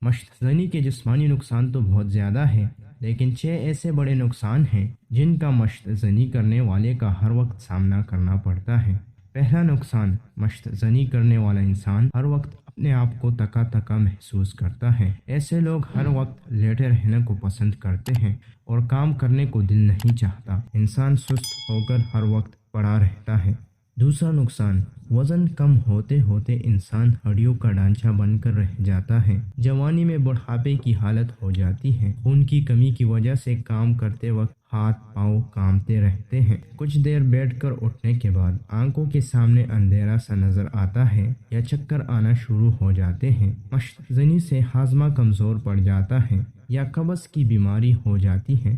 مشت زنی کے جسمانی نقصان تو بہت زیادہ ہے، لیکن 6 ایسے بڑے نقصان ہیں جن کا مشت زنی کرنے والے کا ہر وقت سامنا کرنا پڑتا ہے۔ پہلا نقصان، مشت زنی کرنے والا انسان ہر وقت اپنے آپ کو تکا تکا محسوس کرتا ہے۔ ایسے لوگ ہر وقت لیٹے رہنے کو پسند کرتے ہیں اور کام کرنے کو دل نہیں چاہتا۔ انسان سست ہو کر ہر وقت پڑا رہتا ہے۔ دوسرا نقصان، وزن کم ہوتے ہوتے انسان ہڈیوں کا ڈھانچہ بن کر رہ جاتا ہے۔ جوانی میں بڑھاپے کی حالت ہو جاتی ہے۔ خون کی کمی کی وجہ سے کام کرتے وقت ہاتھ پاؤں کانپتے رہتے ہیں۔ کچھ دیر بیٹھ کر اٹھنے کے بعد آنکھوں کے سامنے اندھیرا سا نظر آتا ہے یا چکر آنا شروع ہو جاتے ہیں۔ مشت زنی سے ہاضمہ کمزور پڑ جاتا ہے یا قبض کی بیماری ہو جاتی ہے۔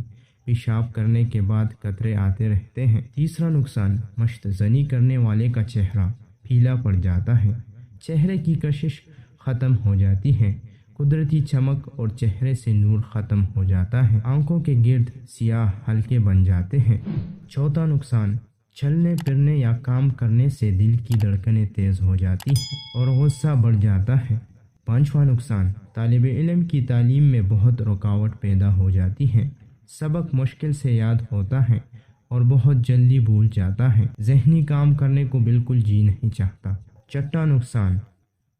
پیشاب کرنے کے بعد قطرے آتے رہتے ہیں۔ تیسرا نقصان، مشت زنی کرنے والے کا چہرہ پیلا پڑ جاتا ہے۔ چہرے کی کشش ختم ہو جاتی ہے، قدرتی چمک اور چہرے سے نور ختم ہو جاتا ہے۔ آنکھوں کے گرد سیاہ حلقے بن جاتے ہیں۔ چوتھا نقصان، چلنے پھرنے یا کام کرنے سے دل کی دھڑکنیں تیز ہو جاتی ہیں اور غصہ بڑھ جاتا ہے۔ پانچواں نقصان، طالب علم کی تعلیم میں بہت رکاوٹ پیدا ہو جاتی ہے۔ سبق مشکل سے یاد ہوتا ہے اور بہت جلدی بھول جاتا ہے۔ ذہنی کام کرنے کو بالکل جی نہیں چاہتا۔ چھٹا نقصان،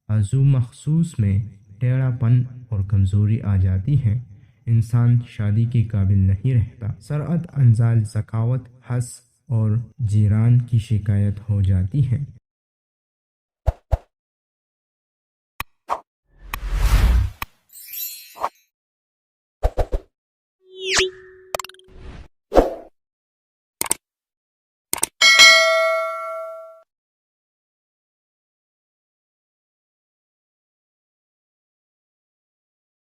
عضو مخصوص میں ٹیڑھا پن اور کمزوری آ جاتی ہے۔ انسان شادی کے قابل نہیں رہتا۔ سرعت انزال، ذکاوت، حس اور جیران کی شکایت ہو جاتی ہے۔